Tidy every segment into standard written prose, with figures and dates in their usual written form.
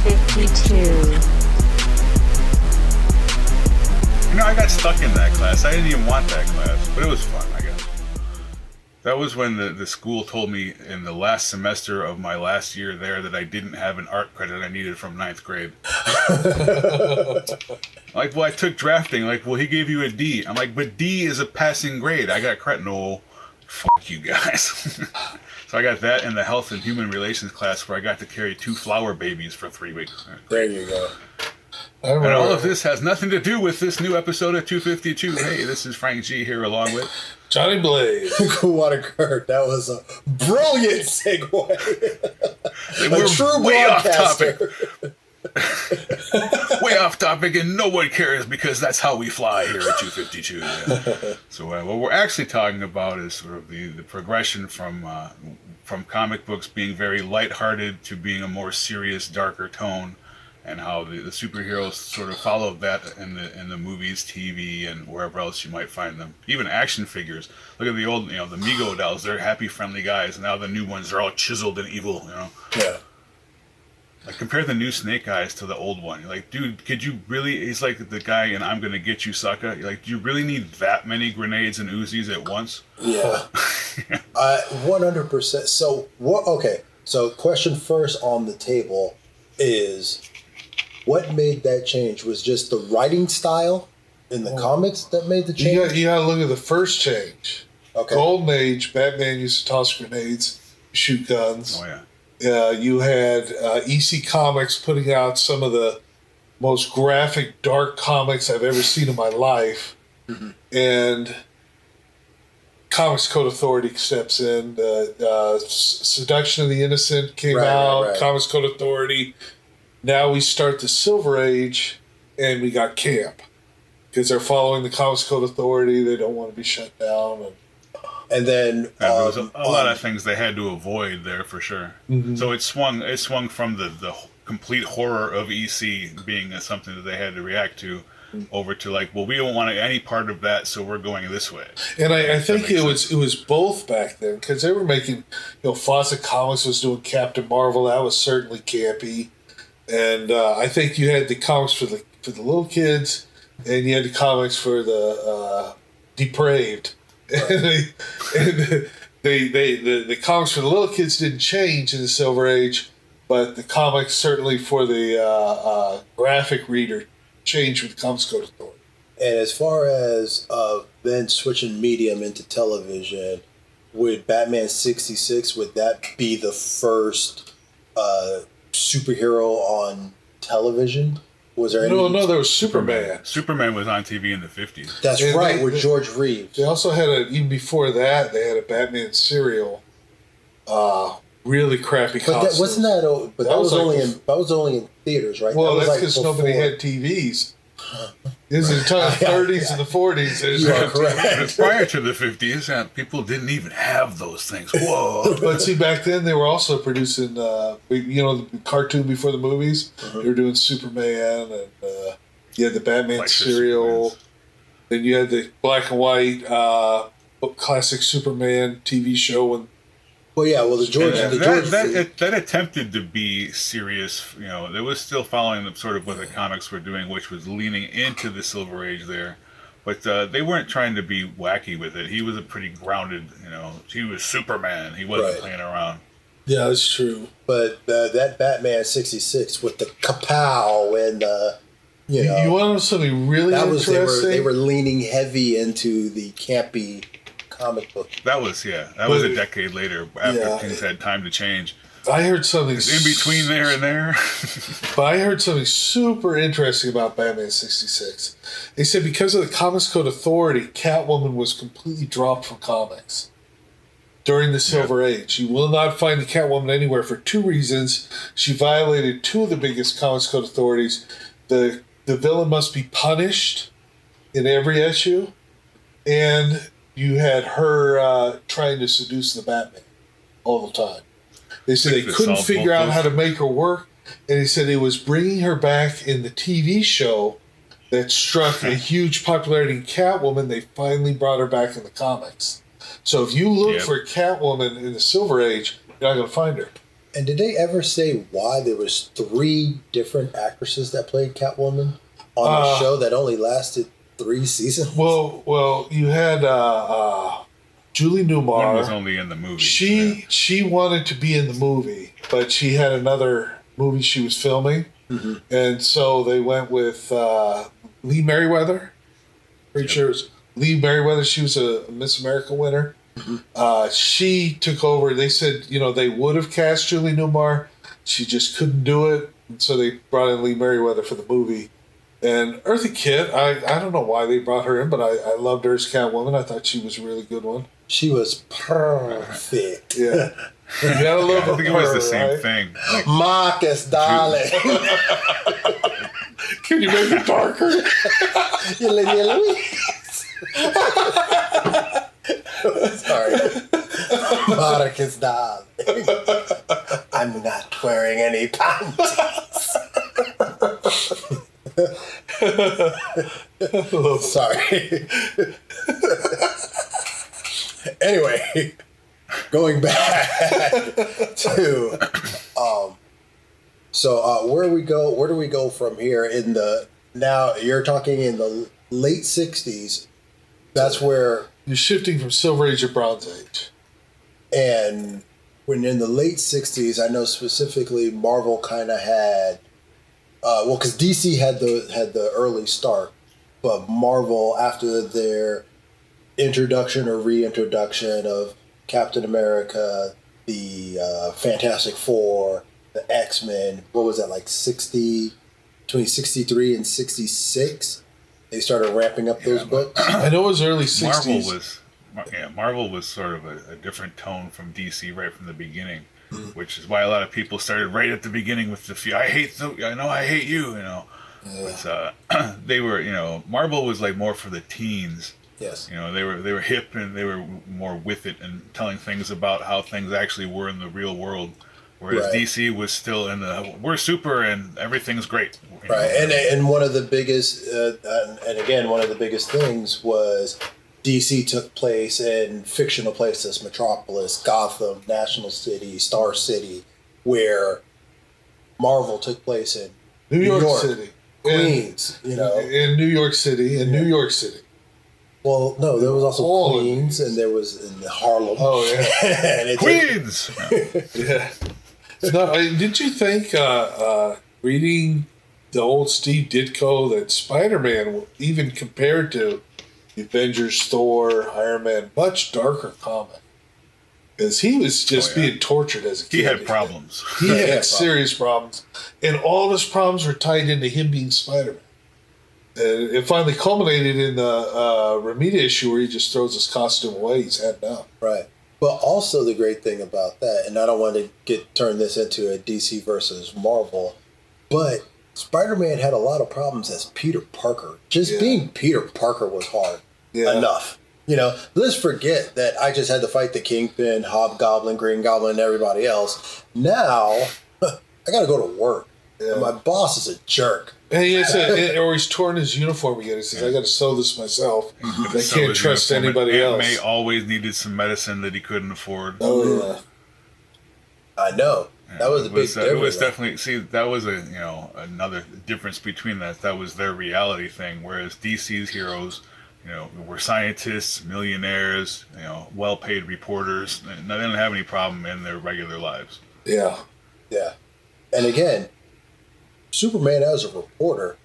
252. I got stuck in that class. I didn't even want that class, but it was fun, I guess. That was when the school told me in the last semester of my last year there that I didn't have an art credit I needed from 9th grade. Like, well, I took drafting. Like, well, he gave you a D. I'm like, but D is a passing grade. I got credit. No, fuck you guys. So I got that in the health and human relations class where I got to carry 2 flower babies for 3 weeks. There you go. And all of this has nothing to do with this new episode of 252. Hey, this is Frank G here along with Johnny Blaze. Water Kurt. That was a brilliant segue. We're a true way off broadcaster. topic. Way off topic, and no one cares because that's how we fly here at 252. Yeah. So what we're actually talking about is sort of the progression from comic books being very lighthearted to being a more serious, darker tone. And how the superheroes sort of followed that in the movies, TV, and wherever else you might find them. Even action figures. Look at the old, the Mego dolls. They're happy, friendly guys. Now the new ones are all chiseled and evil. Yeah. Like compare the new Snake Eyes to the old one. You're like, dude, could you really? He's like the guy in "I'm Gonna Get You, Sucker." You're like, do you really need that many grenades and Uzis at once? Yeah. 100%. So what? Okay. So question first on the table is. What made that change? Was just the writing style in the comics that made the change? You got to look at the first change. Okay. Golden Age, Batman used to toss grenades, shoot guns. Oh, yeah. You had EC Comics putting out some of the most graphic, dark comics I've ever seen in my life. Mm-hmm. And Comics Code Authority steps in. Seduction of the Innocent came out. Right. Comics Code Authority. Now we start the Silver Age, and we got Camp. Because they're following the Comics Code Authority. They don't want to be shut down. And then... there was a lot of things they had to avoid there, for sure. Mm-hmm. So it swung from the complete horror of EC being something that they had to react to, over to like, well, we don't want any part of that, so we're going this way. And I think it was both back then, because they were making... Fawcett Comics was doing Captain Marvel. That was certainly campy. And I think you had the comics for the little kids, and you had the comics for the depraved. Right. and the comics for the little kids didn't change in the Silver Age, but the comics certainly for the graphic reader changed with the Comics Code Authority. And as far as then switching medium into television, would Batman 66, would that be the first... superhero on television? Was there any? No, there was Superman. Superman was on TV in the 50s. That's right, with George Reeves. They also had even before that, they had a Batman serial. Really crappy costumes. Wasn't that? But that was only in theaters, right? Well, that's because nobody had TVs. This is the 30s and the 40s. You are correct. Prior to the 50s, people didn't even have those things. Whoa! But see, back then they were also producing, the cartoon before the movies. Uh-huh. They were doing Superman, and you had the Batman serial. Then you had the black and white classic Superman TV show. That attempted to be serious. They was still following the sort of what the comics were doing, which was leaning into the Silver Age there. But they weren't trying to be wacky with it. He was a pretty grounded, he was Superman. He wasn't playing around. Yeah, that's true. But that Batman 66 with the kapow and you want to know something really interesting? They were leaning heavy into the campy comic book. That was a decade later after things had time to change. I heard something in between there and there. But I heard something super interesting about Batman 66. They said because of the Comics Code Authority, Catwoman was completely dropped from comics during the Silver Age. You will not find the Catwoman anywhere for 2 reasons. She violated 2 of the biggest Comics Code authorities. The villain must be punished in every issue, and you had her trying to seduce the Batman all the time. They said they couldn't figure out how to make her work, and they said it was bringing her back in the TV show that struck a huge popularity in Catwoman. They finally brought her back in the comics. So if you look for Catwoman in the Silver Age, you're not going to find her. And did they ever say why there was 3 different actresses that played Catwoman on a show that only lasted 3 seasons? Well, you had Julie Newmar. One was only in the movie. She wanted to be in the movie, but she had another movie she was filming, and so they went with Lee Merriweather. Pretty sure it was Lee Merriweather. She was a Miss America winner. She took over. They said, they would have cast Julie Newmar. She just couldn't do it. And so they brought in Lee Merriweather for the movie. And Eartha Kitt, I don't know why they brought her in, but I loved her as Catwoman. I thought she was a really good one. She was perfect. Yeah. You gotta love I think it was the same thing. Marcus, darling. Can you make it darker? You Lydia Louise. Sorry. Marcus, darling. I'm not wearing any panties. Sorry. Anyway, going back to where do we go from here now you're talking in the late 60s. That's where you're shifting from Silver Age to Bronze Age. And when in the late 60s, I know specifically Marvel kind of had because DC had the early start, but Marvel, after their introduction or reintroduction of Captain America, the Fantastic Four, the X-Men, what was that, like between 63 and 66? They started ramping up those books. I know it was early 60s. Marvel was sort of a different tone from DC right from the beginning, which is why a lot of people started right at the beginning with the I hate you, But they were, Marvel was like more for the teens. Yes. They were hip and they were more with it and telling things about how things actually were in the real world. Whereas DC was still in we're super and everything's great. Right. And one of the biggest, and again, one of the biggest things was DC took place in fictional places, Metropolis, Gotham, National City, Star City, where Marvel took place in New York City. Queens, In New York City, New York City. Well, no, there was also Queens, and there was in Harlem. Oh, yeah. Queens! Yeah. No, did you think, reading the old Steve Ditko, that Spider-Man, even compared to the Avengers, Thor, Iron Man, much darker comic? Because he was just being tortured as a kid. He had problems. He had serious problems. And all his problems were tied into him being Spider-Man. And it finally culminated in the Ramita issue where he just throws his costume away. He's had enough. Right. But also the great thing about that, and I don't want to turn this into a DC versus Marvel, but Spider-Man had a lot of problems as Peter Parker. Just being Peter Parker was hard enough. Let's forget that I just had to fight the Kingpin, Hobgoblin, Green Goblin, and everybody else. Now, I got to go to work. And my boss is a jerk. And or he's torn his uniform again. He says, I got to sew this myself. I can't trust anybody else. May always needed some medicine that he couldn't afford. Oh, yeah. I know. That was a big difference. It was definitely, that was another difference between that. That was their reality thing. Whereas DC's heroes, were scientists, millionaires, well-paid reporters. And they didn't have any problem in their regular lives. Yeah. Yeah. And again, Superman as a reporter,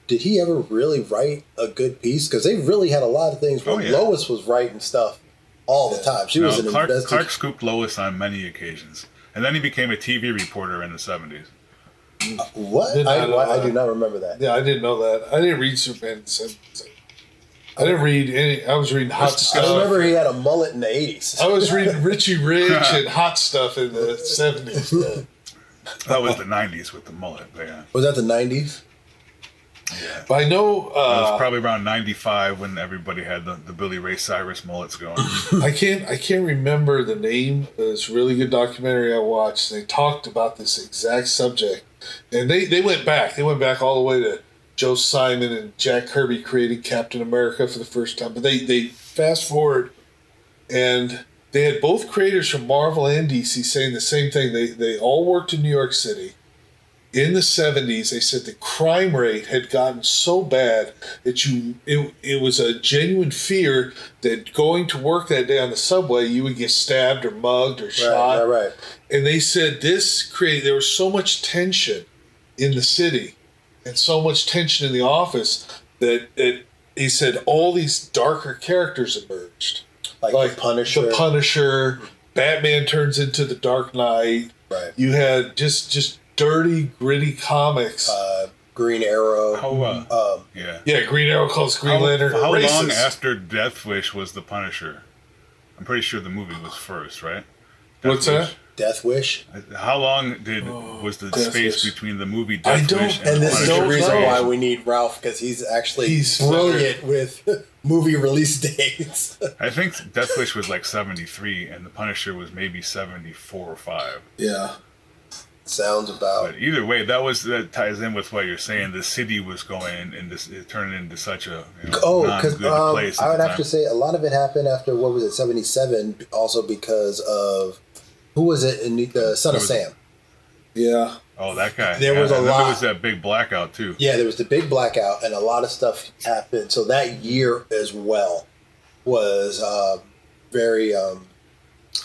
did he ever really write a good piece? Because they really had a lot of things where Lois was writing stuff all the time. She was an investigator. Clark scooped Lois on many occasions. And then he became a TV reporter in the 70s. What? I do not remember that. Yeah, I didn't know that. I didn't read Superman in the 70s. I didn't read any. I was reading Hot Stuff. I remember he had a mullet in the 80s. I was reading Richie Rich and Hot Stuff in the 70s. That was the 90s with the mullet. Yeah. Was that the 90s? Yeah. But I know... it was probably around 95 when everybody had the Billy Ray Cyrus mullets going. I can't remember the name of this really good documentary I watched. They talked about this exact subject. And they went back. They went back all the way to Joe Simon and Jack Kirby creating Captain America for the first time. But they fast forward and They had both creators from Marvel and DC saying the same thing. They all worked in New York City. In the 70s, they said the crime rate had gotten so bad that it was a genuine fear that going to work that day on the subway, you would get stabbed or mugged or shot. Right. And they said there was so much tension in the city and so much tension in the office that he said all these darker characters emerged. Like the Punisher. Batman turns into the Dark Knight. Right. You had just dirty, gritty comics. Green Arrow. Green Arrow calls Green Lantern. How long after Death Wish was the Punisher? I'm pretty sure the movie was first, right? What's that? Death Wish. How long was the space between the movie Death Wish and this is the reason Punisher? why we need Ralph, because he's brilliant with movie release dates. I think Death Wish was like 73, and the Punisher was maybe 74 or 5. Yeah. Sounds about. But either way, that ties in with what you're saying. The city was going and it turned into such a because non-good place. I would have to say a lot of it happened after, what was it, 77, also because of, who was it in the Son of Sam? Yeah. Oh, that guy. There was a lot. There was that big blackout too. Yeah, there was the big blackout, and a lot of stuff happened. So that year as well was very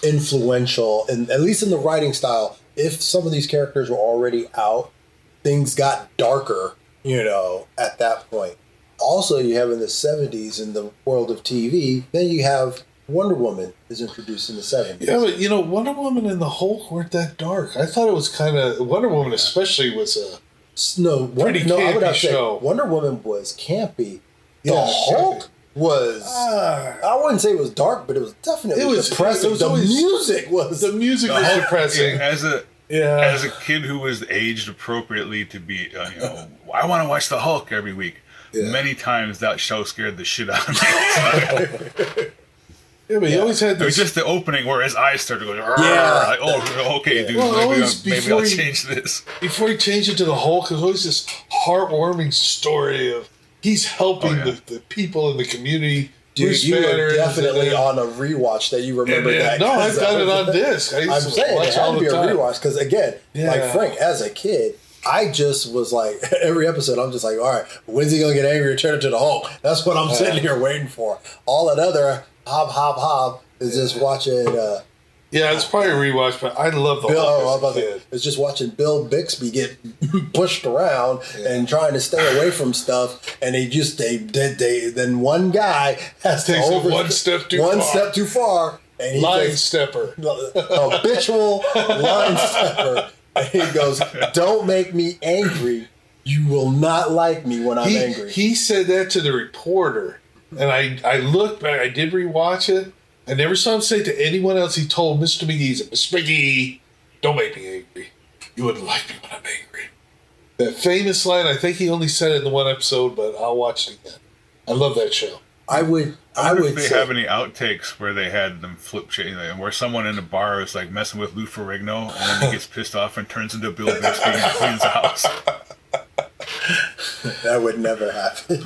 influential, and at least in the writing style. If some of these characters were already out, things got darker, at that point. Also, you have in the 70s in the world of TV, then you have Wonder Woman is introduced in the 70s. Yeah, but Wonder Woman and the Hulk weren't that dark. I thought it was kind of, Wonder Woman especially was a pretty campy I would have to show. say Wonder Woman was campy. The Yeah, Hulk was, I wouldn't say it was dark, but it was definitely depressing. The music was depressing. As a kid who was aged appropriately to be, I want to watch the Hulk every week. Yeah. Many times that show scared the shit out of me. Yeah, but he always had this. It was just the opening where his eyes started going. Yeah. Like, okay, dude. Well, maybe I'll change this. Before he changed it to the Hulk, there's always this heartwarming story of he's helping the people in the community. Dude, Bruce you Banner were definitely on a rewatch that you remember that. No, I've done it on disc. I'm saying it had to be a rewatch because, again, like Frank, as a kid, I just was like, every episode, I'm just like, all right, when's he going to get angry and turn into the Hulk? That's what I'm sitting here waiting for. All that other hob is just watching. It's probably a rewatch, but I love the Hulk. It's just watching Bill Bixby get pushed around and trying to stay away from stuff, and then one guy has to one step too far, and he line stepper, habitual line stepper. And he goes, "Don't make me angry. You will not like me when I'm angry." He said that to the reporter, and I looked back. I did rewatch it. I never saw him say it to anyone else. He told Mr. McGee, Mr. McGee, don't make me angry. You wouldn't like me when I'm angry. That famous line, I think he only said it in the one episode, but I'll watch it again. I love that show. I would if they have any outtakes where they had them where someone in the bar is like messing with Lou Ferrigno, and then he gets pissed off and turns into Bill Bixby and cleans the house. That would never happen.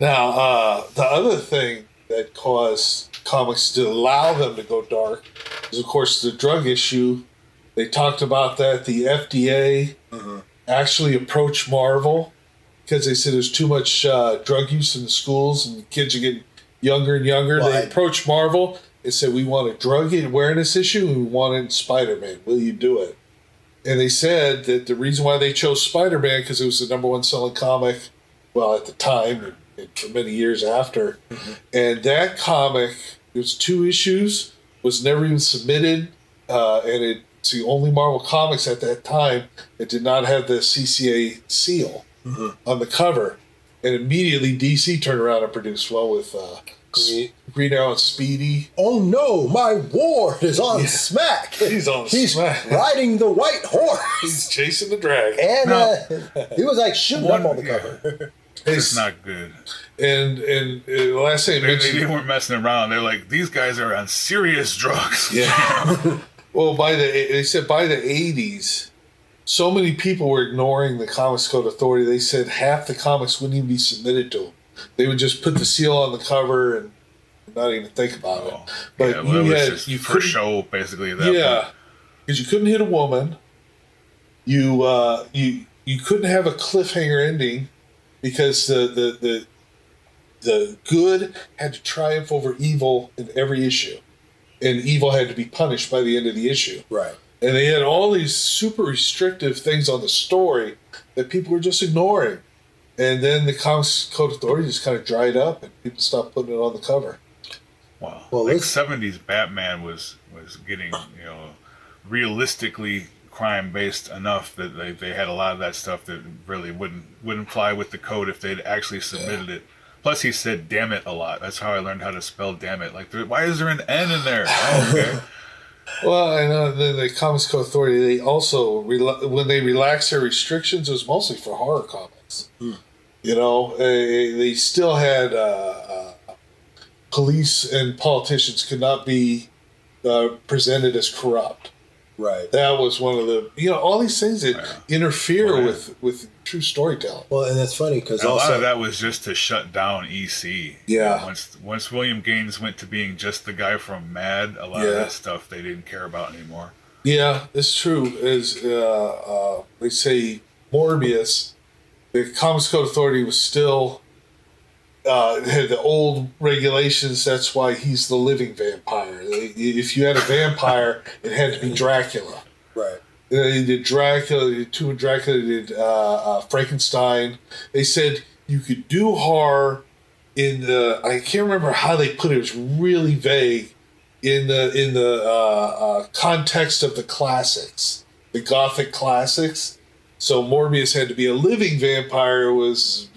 Now, the other thing that caused comics to allow them to go dark is, of course, the drug issue. They talked about that. The FDA actually approached Marvel because they said there's too much drug use in the schools and the kids are getting younger and younger. They approached Marvel and said, we want a drug awareness issue and we want it in Spider-Man. Will you do it? And they said that the reason why they chose Spider-Man because it was the number one selling comic, at the time and for many years after. And that comic, it was 2 issues, was never even submitted, and it's the only Marvel Comics at that time that did not have the CCA seal on the cover. And immediately DC turned around and produced one with Green Arrow and Speedy. Oh no, my ward is on smack. He's on smack. Riding the white horse. He's chasing the dragon. And he was like shooting up on the cover. It's not good. And the last thing they weren't messing around. They're like, these guys are on serious drugs. Yeah. Well, they said by the 80s, so many people were ignoring the Comics Code Authority. They said half the comics wouldn't even be submitted to them. They would just put the seal on the cover, and not even think about it. Oh, But yeah, well, you it was had just you for couldn't, show basically at that point. yeah, because you couldn't hit a woman. You couldn't have a cliffhanger ending because the good had to triumph over evil in every issue, and evil had to be punished by the end of the issue. Right. And they had all these super restrictive things on the story that people were just ignoring. And then the Comics Code Authority just kind of dried up, and people stopped putting it on the cover. Wow. Well, like let's- 70s Batman was getting, realistically crime based enough that they had a lot of that stuff that really wouldn't fly with the code if they'd actually submitted it. Plus, he said "damn it" a lot. That's how I learned how to spell "damn it." Like, why is there an N in there? Oh, okay. Well, I know the Comics Code Authority, they also, when they relaxed their restrictions, it was mostly for horror comics. They still had police and politicians could not be presented as corrupt. Right. That was one of the, all these things that interfere with true storytelling. Well, and that's funny because A lot also of that was just to shut down EC. Yeah. Once William Gaines went to being just the guy from Mad, a lot of that stuff they didn't care about anymore. Yeah, it's true. As they say, Morbius, the Comics Code Authority was still had the old regulations. That's why he's the living vampire. If you had a vampire, it had to be Dracula. right. They did Dracula, they did two of Dracula, they did Frankenstein. They said you could do horror in the, I can't remember how they put it, it was really vague, in the context of the classics, the Gothic classics. So Morbius had to be a living vampire, was,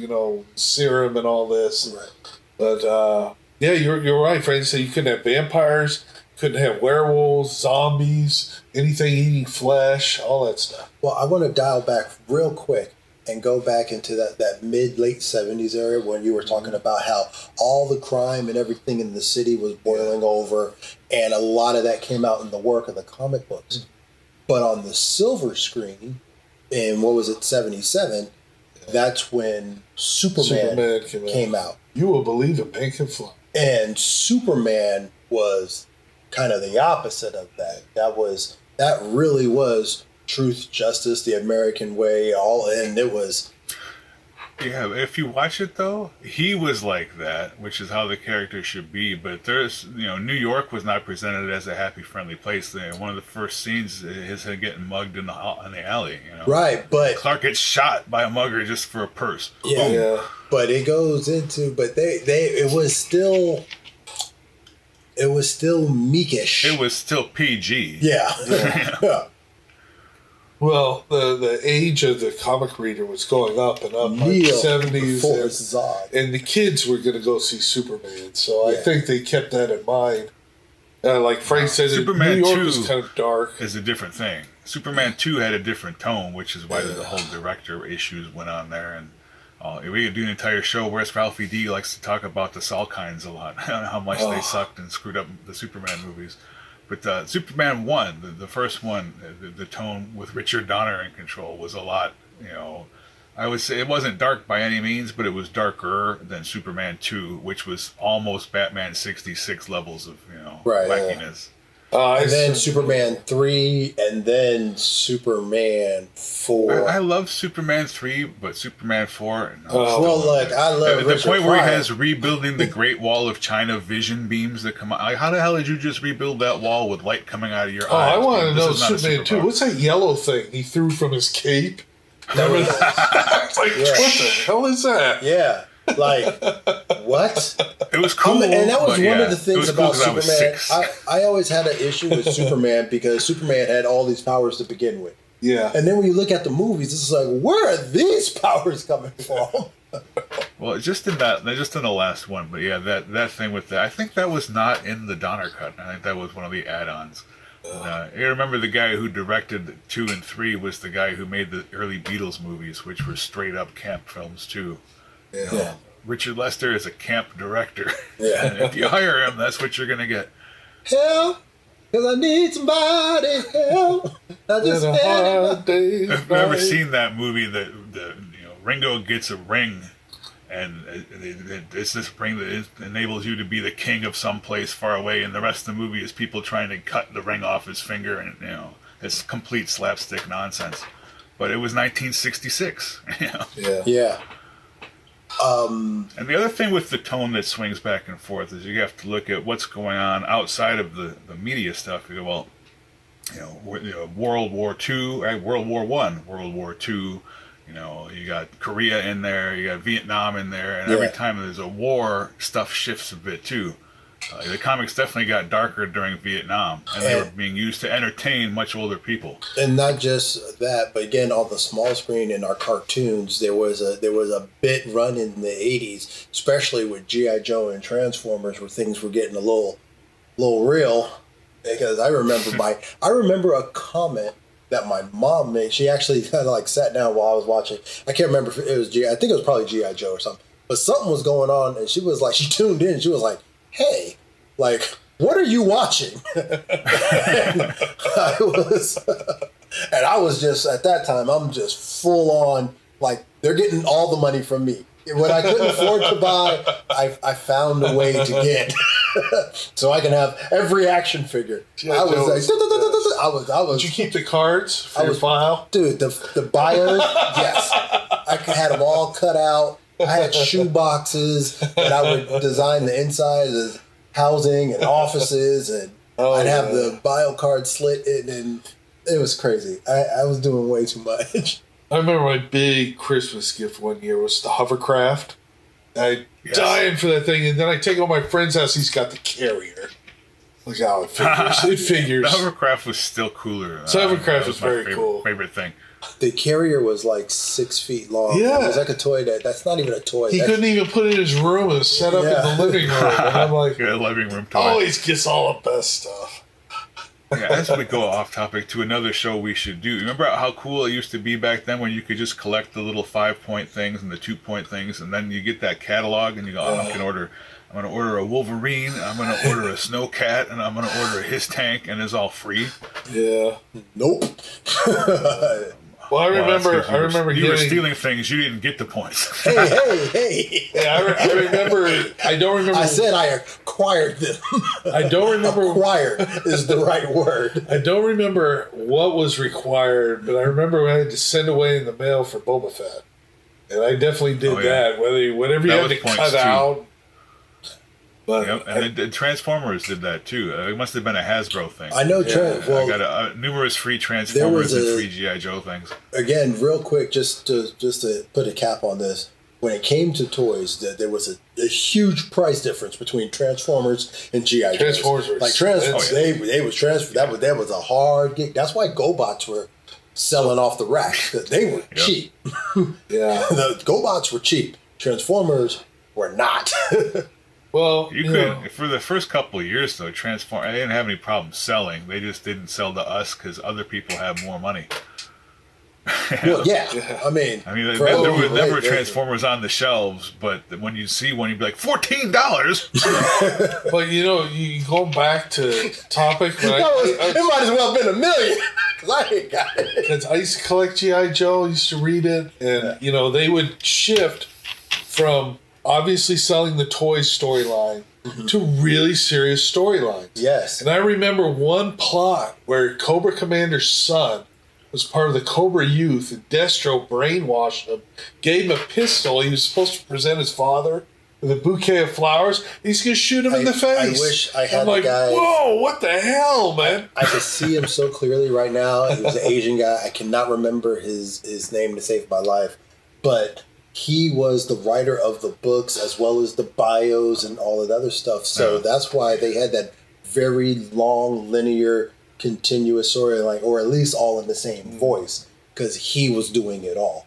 serum and all this. Right. But, yeah, you're right, Frank. So you couldn't have vampires, couldn't have werewolves, zombies, anything eating flesh, all that stuff. Well, I want to dial back real quick and go back into that mid-late 70s area when you were talking about how all the crime and everything in the city was boiling over, and a lot of that came out in the work of the comic books. But on the silver screen, in, 77, that's when Superman came out. You will believe a man can fly. And Superman was kind of the opposite of that. That really was truth, justice, the American way, and it was. Yeah, if you watch it though, he was like that, which is how the character should be. But there's, New York was not presented as a happy, friendly place. One of the first scenes is him getting mugged in the alley. Right, but Clark gets shot by a mugger just for a purse. Yeah, Yeah. But it goes into, it was still meekish. It was still PG. Yeah. Yeah. Well, the age of the comic reader was going up and up by the Real 70s. before Zod. And the kids were going to go see Superman. So I Yeah. think they kept that in mind. Like Frank said, Superman New York 2 was kind of dark. Is a different thing. Superman 2 had a different tone, which is why the whole director issues went on there. And we could do an entire show. Whereas Ralphie D likes to talk about the Salkinds a lot, how much they sucked and screwed up the Superman movies. But Superman 1, the first one, the tone with Richard Donner in control was a lot, I would say it wasn't dark by any means, but it was darker than Superman 2, which was almost Batman 66 levels of, Right, wackiness. And then Superman 3, and then Superman 4. I love Superman 3, but Superman 4... No, well, look, I love the Richard point where he Pryor. has rebuilding the Great Wall of China vision beams that come out. Like, how the hell did you just rebuild that wall with light coming out of your eyes? I want to This know is not a Superman 2. superpower. What's that yellow thing he threw from his cape? It's like, Yeah. what the hell is that? Yeah. Like, what? It was cool. And that was but one yeah, of the it things was about cool 'cause I was Superman. 6. I always had an issue with Superman because Superman had all these powers to begin with. Yeah. And then when you look at the movies, it's like, where are these powers coming from? Well, just in the last one, but yeah, that thing with that, I think that was not in the Donner cut. I think that was one of the add-ons. You remember the guy who directed 2 and 3 was the guy who made the early Beatles movies, which were straight up camp films too. Yeah. Richard Lester is a camp director. Yeah. And if you hire him, that's what you're gonna get. Help! Because I need somebody help. I just In a hard day's I've never night. seen that movie. Ringo gets a ring, and it's this ring that enables you to be the king of some place far away, and the rest of the movie is people trying to cut the ring off his finger, and it's complete slapstick nonsense. But it was 1966. Yeah. And the other thing with the tone that swings back and forth is you have to look at what's going on outside of the media stuff. You go, well, World War II, World War I, World War II. You got Korea in there, you got Vietnam in there, and every time there's a war, stuff shifts a bit too. The comics definitely got darker during Vietnam, and they were being used to entertain much older people. And not just that, but again, on the small screen in our cartoons, there was a bit run in the 80s, especially with G.I. Joe and Transformers, where things were getting a little real. Because I remember a comment that my mom made. She actually kind of sat down while I was watching. I can't remember if it was I think it was probably G.I. Joe or something. But something was going on, and she was she tuned in. She was like, "Hey, what are you watching?" and I was just, at that time, I'm just full on, they're getting all the money from me. What I couldn't afford to buy, I found a way to get. So I can have every action figure. I was Did you keep the cards for your file? Dude, the bios, yes. I had them all cut out. I had shoe boxes that I would design the inside as housing and offices, and I'd have the bio card slit in, and it was crazy. I was doing way too much. I remember my big Christmas gift one year was the hovercraft. Dying for that thing, and then I take it to my friend's house. He's got the carrier. Look how it figures. It figures. The hovercraft was still cooler. The hovercraft was very cool. Favorite thing. The carrier was 6 feet long. Yeah. It was like a toy that's not even a toy. He couldn't even put it in his room. It was set up in the living room. And I'm like, living room toy. Always gets all the best stuff. As we go off topic to another show we should do. Remember how cool it used to be back then when you could just collect the little 5-point things and the 2-point things, and then you get that catalog and you go, I'm going to order a Wolverine, I'm going to order a Snowcat, and I'm going to order his tank, and it's all free. Yeah. Nope. Well, I remember you were stealing things. You didn't get the points. Hey. Yeah, I remember. I don't remember. I said I acquired them. I don't remember. Acquired is the right word. I don't remember what was required, but I remember I had to send away in the mail for Boba Fett, and I definitely did that. Whatever you had to cut out. But and Transformers did that too. It must have been a Hasbro thing. I know. I got numerous free Transformers and free G.I. Joe things. Again, real quick, just to put a cap on this. When it came to toys, there was a huge price difference between Transformers and G.I. Joe. Transformers were they was Transformers. That was a hard gig. That's why GoBots were selling off the rack. They were cheap. The GoBots were cheap. Transformers were not. Well, you could for the first couple of years though. I didn't have any problem selling. They just didn't sell to us because other people had more money. Well, I mean, there were never Transformers on the shelves, but when you see one, you'd be like $14. But you go back to topic. It might as well have been $1 million because I ain't got it. Because I used to collect G.I. Joe, I used to read it, and they would shift from obviously selling the toys storyline to really serious storylines. Yes. And I remember one plot where Cobra Commander's son was part of the Cobra Youth, and Destro brainwashed him, gave him a pistol. He was supposed to present his father with a bouquet of flowers. He's going to shoot him in the face. I wish I had a guy. Whoa, what the hell, man? I could see him so clearly right now. He was an Asian guy. I cannot remember his name to save my life. But he was the writer of the books as well as the bios and all that other stuff. So that's why they had that very long, linear, continuous storyline, or at least all in the same voice, because he was doing it all.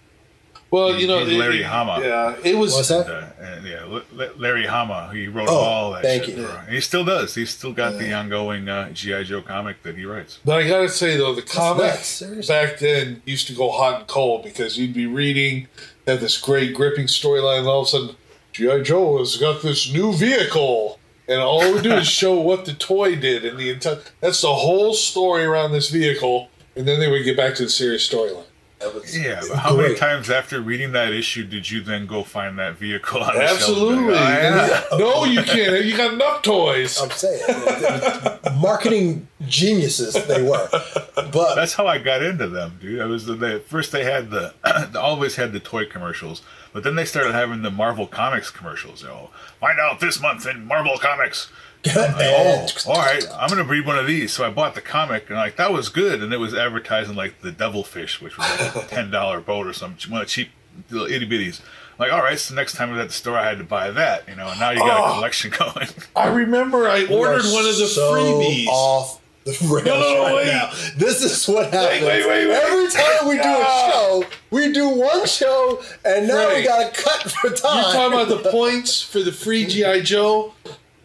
Well, Larry Hama. Yeah, it was. What's that? Larry Hama. He wrote all that. Thank shit. you. And he still does. He's still got the ongoing G.I. Joe comic that he writes. But I gotta say though, the comic Seriously? back then used to go hot and cold because you'd be reading, have this great gripping storyline, and all of a sudden, G.I. Joe has got this new vehicle, and all it would do is show what the toy did, and that's the whole story around this vehicle, and then they would get back to the serious storyline. That was Yeah, but how many great. times after reading that issue did you then go find that vehicle on the shelf? Absolutely. Yeah. No, you can't. You got enough toys. I'm saying, marketing geniuses they were. But That's how I got into them, dude. I was first they had they always had the toy commercials, but then they started having the Marvel Comics commercials. Find out this month in Marvel Comics. All right, I'm gonna read one of these. So I bought the comic, and that was good. And it was advertising the Devilfish, which was a $10 boat or something, one of the cheap little itty bitties. All right, so next time I was at the store, I had to buy that. And now you got a collection going. I remember I ordered one of the freebies. Off the rails wait. now. This is what happens. Wait. Every time we do a show, we do one show, and now we Right. got to cut for time. You're talking about the points for the free G.I. Joe?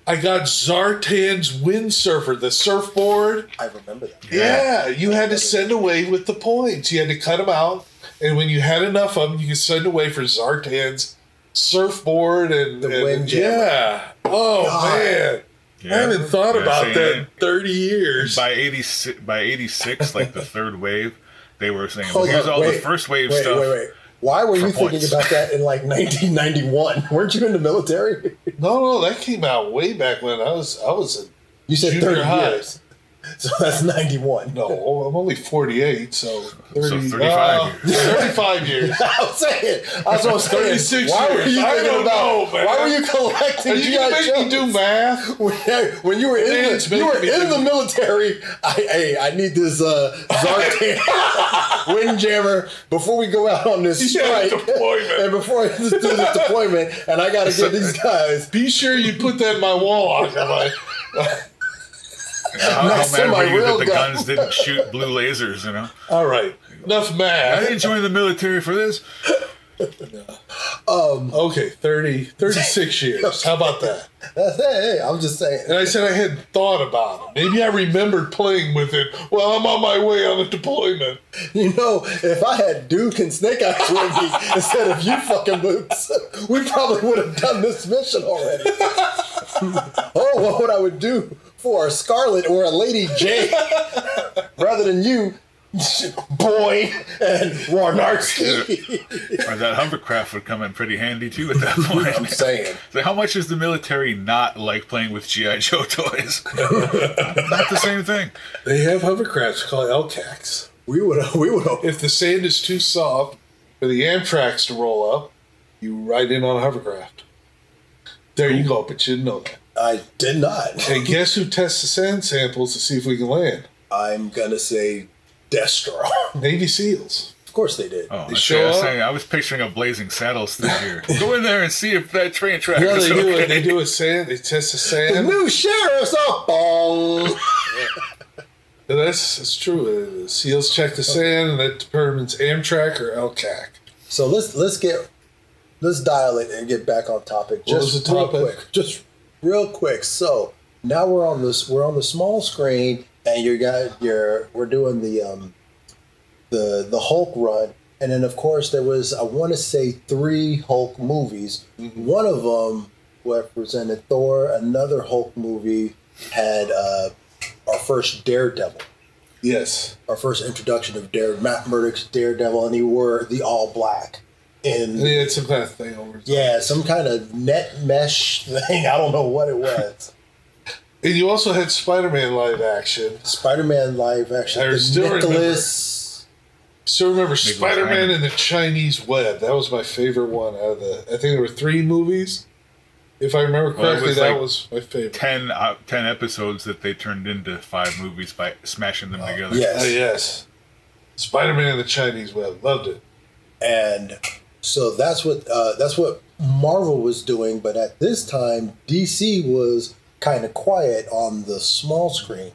I got Zartan's windsurfer, the surfboard. I remember that. Yeah, you had to send away with the points. You had to cut them out, and when you had enough of them, you could send away for Zartan's surfboard and The Windjammer. Yeah. Oh God. man, I haven't thought about that in 30 years. By 86, the third wave, they were saying, Hold here's on, all the wait, first wave wait, stuff. Wait. Why were you thinking points. about that in 1991? Weren't you in the military? No, that came out way back when I was in You said junior 30 high. years. So that's 91. No, I'm only 48, so 30, So 35 years. 35 years. I'm saying. That's what I'm saying. 36 Why were years. you I thinking don't about? know, man. Why were you collecting Are you G.I. gonna make me do Joes? math? When you were It's in making me the do- military, I need this Zartan Windjammer before we go out on this Yeah, strike. deployment. And before I do this deployment, and I got to get these guys. Be sure you put that in my wall. How Next to mad my were you real that the gun. guns didn't shoot blue lasers, All right, enough I math. didn't join the military for this. Okay, 36 years. How about that? Hey, I'm just saying. And I said I hadn't thought about it. Maybe I remembered playing with it while I'm on my way on a deployment. If I had Duke and Snake Eyes with me instead of you fucking boots, we probably would have done this mission already. What would I would do for a Scarlet or a Lady J rather than you, Boy, and Warnarski? Or that hovercraft would come in pretty handy too at that point. I'm saying. So how much is the military not like playing with G.I. Joe toys? Not the same thing. They have hovercrafts called LCACs. We would have. If the sand is too soft for the Amtraks to roll up, you ride in on a hovercraft. There you go, but you didn't know that. I did not. And guess who tests the sand samples to see if we can land? I'm gonna say Destro. Navy SEALs. Of course they did. They show up. I was picturing a Blazing Saddles thing here. Go in there and see if that train track Yeah, is they do okay. it. They do a sand. They test the The sand. new sheriff's up. Bong. And that's true. The SEALs check the sand, and that determines Amtrak or LCAC. So let's dial it and get back on topic. What was the topic? Just real quick. So now we're on the small screen, and we're doing the Hulk run, and then of course there was, I want to say, 3 Hulk movies. Mm-hmm. One of them represented Thor. Another Hulk movie had our first Daredevil. Yes. Our first introduction of Matt Murdock's Daredevil, and he wore the all black. And he had some kind of thing over his Yeah, eyes. some kind of net mesh thing. I don't know what it was. And you also had Spider-Man live action. Spider-Man live action. I The still Nicholas. Still remember Nicholas Spider-Man Hyman. and the Chinese Web. That was my favorite one out of I think there were 3 movies. If I remember Well, it correctly, was that like was my favorite. 10 episodes that they turned into 5 movies by smashing them together. Yes. Oh, yes. Spider-Man and the Chinese Web. Loved it. And so that's what Marvel was doing, but at this time DC was kind of quiet on the small screen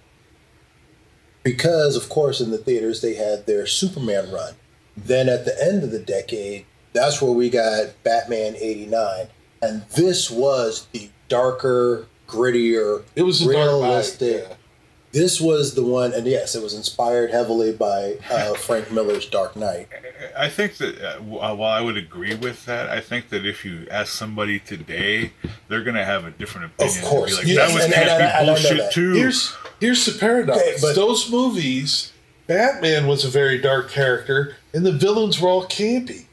because, of course, in the theaters they had their Superman run. Then at the end of the decade, that's where we got Batman '89, and this was the darker, grittier, It was a realistic. dark night. This was the one, and yes, it was inspired heavily by Frank Miller's Dark Knight. I think that while I would agree with that, I think that if you ask somebody today, they're going to have a different opinion. Of course. They'll be like, Yes, that was and I know campy that. bullshit too. Here's the paradox. Okay, but- Those movies Batman was a very dark character, and the villains were all campy.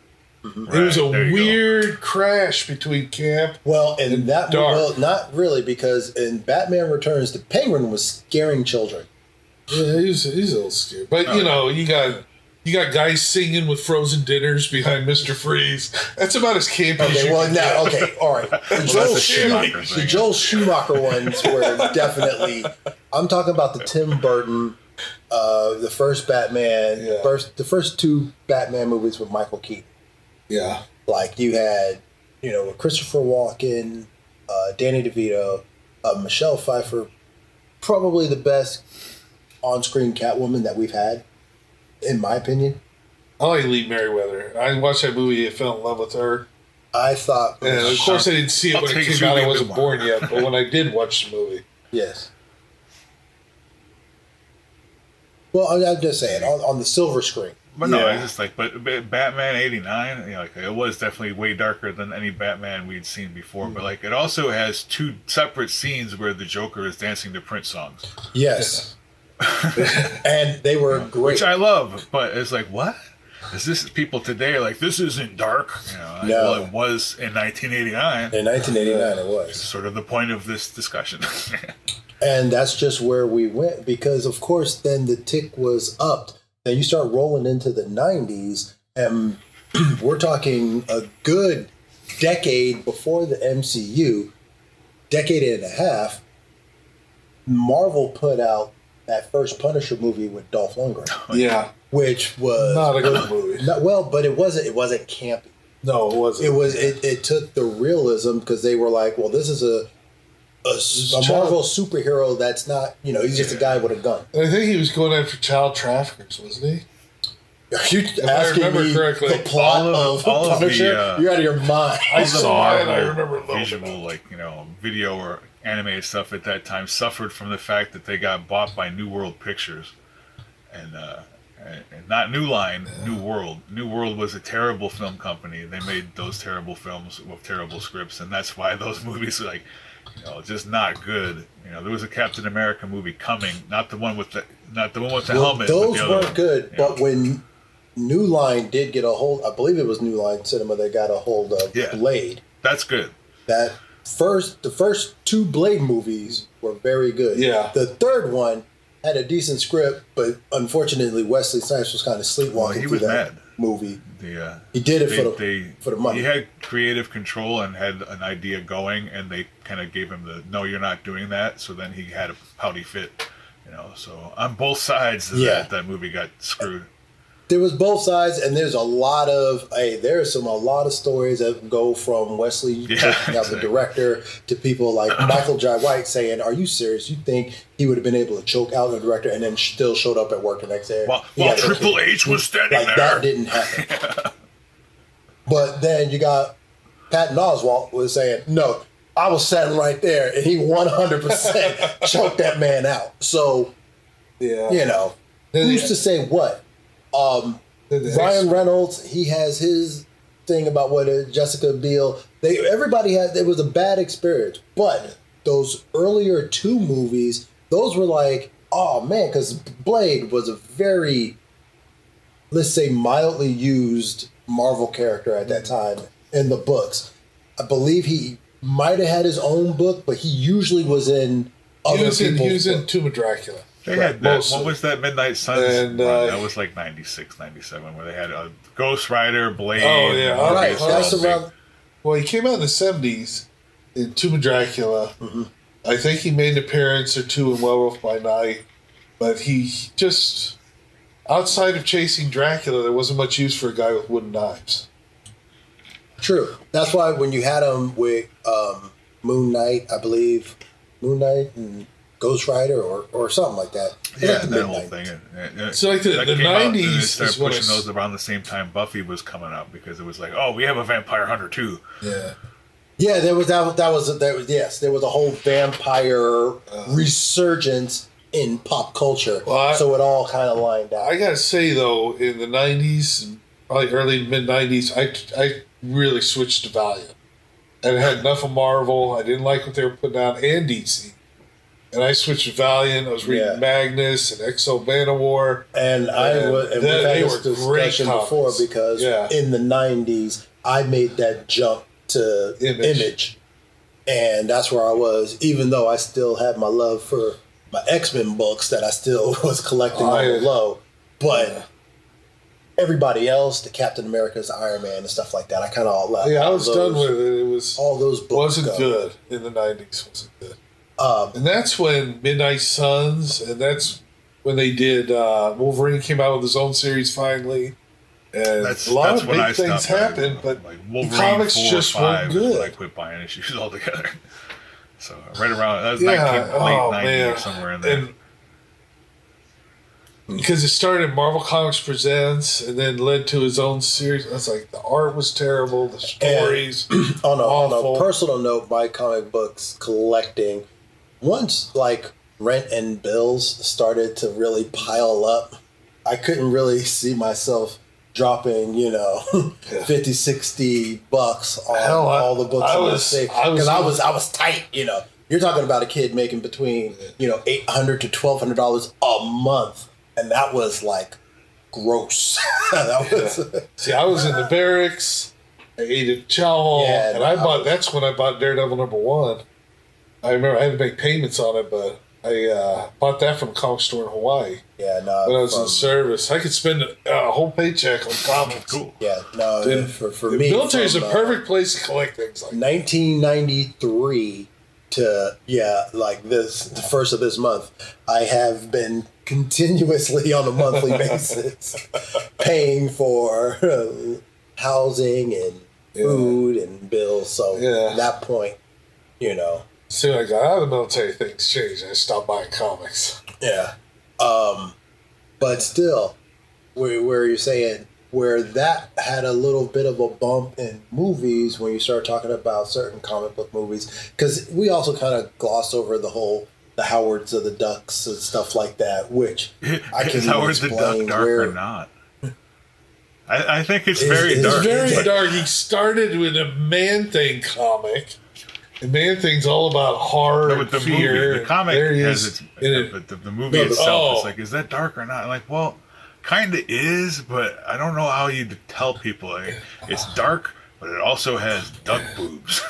Mm-hmm. It was a Right, weird crash between camp. Well, and that dark. well, not really, because in Batman Returns, the Penguin was scaring children. Yeah, he's a little scary, but you know, you got guys singing with frozen dinners behind Mr. Freeze. That's about as campy as Okay, you well can now, get. okay, all right. The thing. Joel Schumacher ones were definitely. I'm talking about the Tim Burton, the first Batman, Yeah. the first two Batman movies with Michael Keaton. Yeah. Like you had, Christopher Walken, Danny DeVito, Michelle Pfeiffer, probably the best on-screen Catwoman that we've had, in my opinion. I like Lee Merriweather. I watched that movie. I fell in love with her. I thought, And of course, I didn't see it I'll when it take came Julie out. I wasn't Newmar. born yet. But when I did watch the movie, yes. Well, I'm just saying on the silver screen. But no, Yeah. it's just like, but Batman '89, like it was definitely way darker than any Batman we'd seen before. But like, it also has two separate scenes where the Joker is dancing to Prince songs, Yes. And they were great. which I love. But it's like, what is this? People today are like, this isn't dark. Like, No. well, it was in 1989. In 1989, it was. Sort of the point of this discussion. And that's just where we went because, of course, then the tick was upped. Then you start rolling into the 90s, and we're talking a good decade before the MCU, decade and a half. Marvel put out that first Punisher movie with Dolph Lundgren, yeah, which was not a good movie. but it wasn't campy. No, it wasn't. It took the realism because they were like, well, this is a Marvel superhero that's not, he's just a guy with a gun. And I think he was going after child traffickers, wasn't he? Are you I asking remember me correctly, the plot all of of the, Punisher? You're out of your mind. I saw it. I Marvel remember a little visual, bit. like video or animated stuff at that time suffered from the fact that they got bought by New World Pictures, and not New Line, New World. New World was a terrible film company. They made those terrible films with terrible scripts, and that's why those movies are like, just not good. There was a Captain America movie coming, not the one with the helmet. Those but the other weren't one. good, but when New Line did get a hold, I believe it was New Line Cinema that got a hold of Blade. That's good. The first two Blade movies were very good. Yeah. The third one had a decent script, but unfortunately Wesley Snipes was kind of sleepwalking He through was that mad. movie. The He did it for the money. He had creative control and had an idea going, and they kind of gave him the "no, you're not doing that." So then he had a pouty fit, So on both sides, of that movie got screwed. There was both sides, and there's a lot of stories that go from Wesley taking out the director to people like Michael Jai White saying, "Are you serious? You think he would have been able to choke out the director and then still showed up at work the next day?" While Yeah, Triple H was standing like there. that didn't happen. But then you got Patton Oswalt was saying, "No, I was standing right there, and he 100% choked that man out." So Yeah. who's to say what? Ryan Reynolds, he has his thing about what Jessica Biel. It was a bad experience, but those earlier two movies, those were like, oh man, because Blade was a very, let's say, mildly used Marvel character at that time in the books. I believe he might have had his own book, but he usually was in other people's He was in books. Tomb of Dracula. They had that. Mostly. What was that Midnight Suns And, run? That was like 96, 97, where they had a Ghost Rider, Blade. Oh, yeah. and All Right, movies that's all big. around. Well, he came out in the 70s in Tomb of Dracula. Mm-hmm. I think he made an appearance or two in Werewolf by Night, but he just, outside of chasing Dracula, there wasn't much use for a guy with wooden knives. True. That's why when you had him with Moon Knight, I believe, Moon Knight and Ghost Rider or something like that. Yeah, Like that whole Midnight. thing. So, like, the That came out, and they 90s started is when pushing it's- those around the same time Buffy was coming out, because it was like, oh, we have a Vampire Hunter too. Yeah. Yeah, there was a whole vampire resurgence in pop culture. Well, so it all kind of lined out. I gotta say, though, in the 90s, probably early mid-90s, I really switched to Valiant. And I had enough of Marvel. I didn't like what they were putting out, and DC. And I switched to Valiant. I was reading Magnus and Exo Manowar. And we've had this discussion before because in the 90s, I made that jump to Image. And that's where I was, even though I still had my love for my X-Men books that I still was collecting on the low. But everybody else, the Captain America's, Iron Man, and stuff like that, I kind of all left. Yeah, I was done with it. It was all those books wasn't good in the 90s. Wasn't good. And that's when Midnight Suns, and that's when they did Wolverine came out with his own series finally. And a lot of big things happened, but the comics just weren't good. I quit buying issues altogether. So right around that was late 90s or somewhere in there. Because it started Marvel Comics Presents and then led to his own series. I was like, the art was terrible, the stories on a personal note, my comic books collecting, once like rent and bills started to really pile up, I couldn't really see myself dropping, $50, $60 on all the books I was saying. Because I was tight, You're talking about a kid making between, $800 to $1,200 a month. And that was like gross. See, I was in the barracks. I ate at Chow Hall, and that's when I bought Daredevil #1. I remember I had to make payments on it, but I bought that from a comic store in Hawaii. Yeah, no. When I was in service, I could spend a whole paycheck on comics. Cool. Yeah, no. For me, the military is a perfect place to collect things like 1993 to the first of this month, I have been continuously on a monthly basis paying for housing and food and bills. So at that point, soon I got out of the military, things changed. I stopped buying comics. Yeah. But still, where you're saying where that had a little bit of a bump in movies when you start talking about certain comic book movies, because we also kind of glossed over the Howards of the Ducks and stuff like that, which I can Is Howard the Duck dark or not? I think it's very dark. It's very dark. He started with a Man-Thing comic. And Man-Thing's all about horror and fear. Movie, the comic has but the movie itself is like, is that dark or not? I'm like, well, kind of is, but I don't know how you tell people. Like, it's dark, but it also has duck boobs.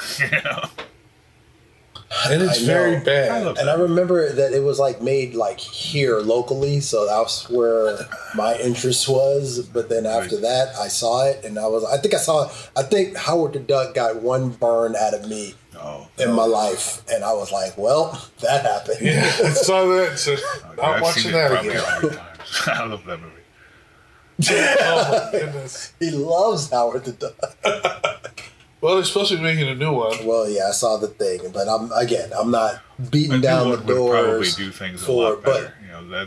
And it's very bad. I remember that it was made here locally, so that's where my interest was. But then after that, I saw it, and I think Howard the Duck got one burn out of me in my life, and I was like, well, that happened. Yeah, I saw that. So not watching that again. I love that movie. Oh my goodness. He loves Howard the Duck. Well, they're supposed to be making a new one. Well, yeah, I saw the thing, but I'm not beating down the doors. Would probably do things a lot better.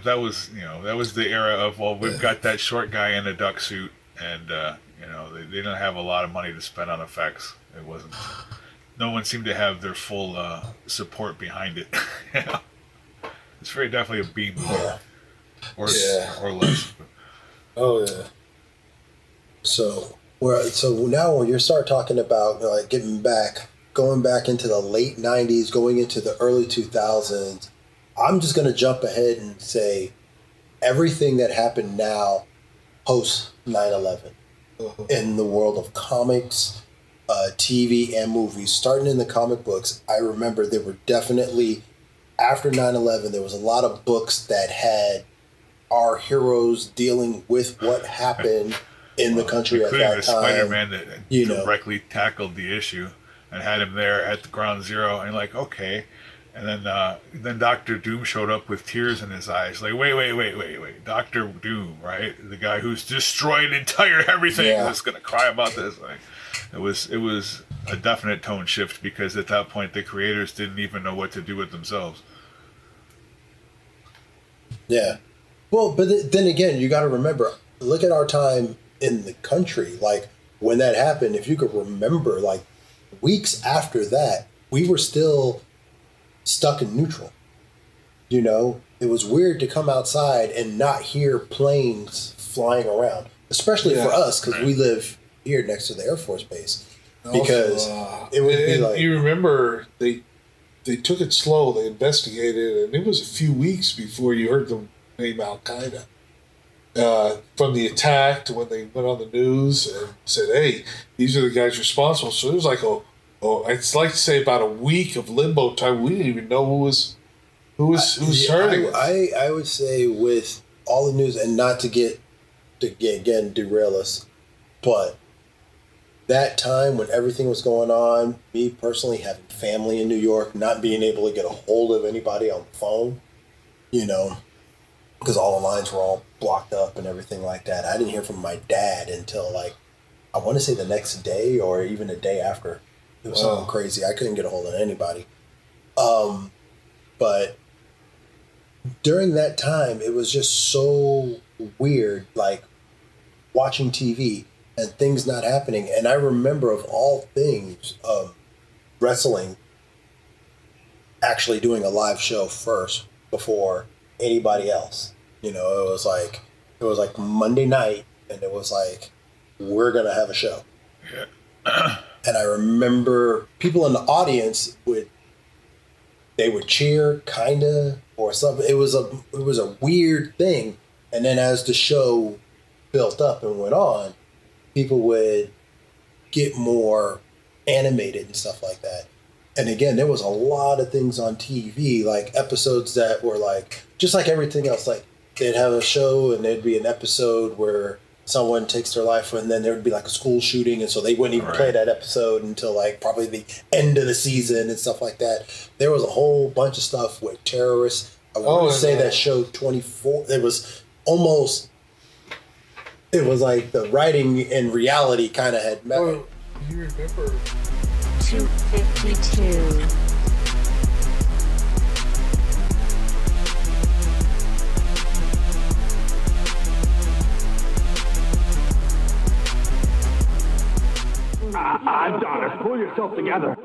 That was the era of, well, we've got that short guy in a duck suit, and they didn't have a lot of money to spend on effects. It wasn't. No one seemed to have their full support behind it. It's very definitely a B movie, or less. Oh yeah. So now when you start talking about going back into the late 90s, going into the early 2000s, I'm just going to jump ahead and say everything that happened now post 9/11 in the world of comics, TV, and movies. Starting in the comic books, I remember there were definitely, after 9/11, there was a lot of books that had our heroes dealing with what happened in the country at that time. Spiderman that directly tackled the issue and had him there at the ground zero, and okay. And then Dr. Doom showed up with tears in his eyes. Like, wait. Dr. Doom, right? The guy who's destroyed entire everything is going to cry about this. It was a definite tone shift, because at that point the creators didn't even know what to do with themselves. Yeah. Well, but then again, you got to remember, look at our time in the country. When that happened, if you could remember, weeks after that, we were still stuck in neutral. It was weird to come outside and not hear planes flying around, especially for us, because we live here next to the Air Force Base. Because Also, it would be you remember they took it slow. They investigated, and it was a few weeks before you heard the name Al Qaeda. From the attack to when they went on the news and said, "Hey, these are the guys responsible." So it was like it's like to say about a week of limbo time. We didn't even know who was hurting us. I would say with all the news, and not to get again derail us, but that time when everything was going on, me personally having family in New York, not being able to get a hold of anybody on the phone, because all the lines were all blocked up and everything like that. I didn't hear from my dad until I want to say the next day or even a day after. It was something crazy. I couldn't get a hold of anybody. But during that time, it was just so weird, watching TV and things not happening. And I remember, of all things, wrestling actually doing a live show first before anybody else. It was like Monday night, and it was like, we're gonna have a show. Yeah. And I remember people in the audience would cheer, kinda, or something. It was a weird thing. And then as the show built up and went on, people would get more animated and stuff like that. And again, there was a lot of things on TV, like episodes that were just like everything else. Like, they'd have a show and there'd be an episode where someone takes their life, and then there would be a school shooting, and so they wouldn't even play that episode until probably the end of the season and stuff like that. There was a whole bunch of stuff with terrorists. I would say that show 24, it was like the writing and reality kind of had met. Oh, you remember 252. I'm Donis. Pull yourself together.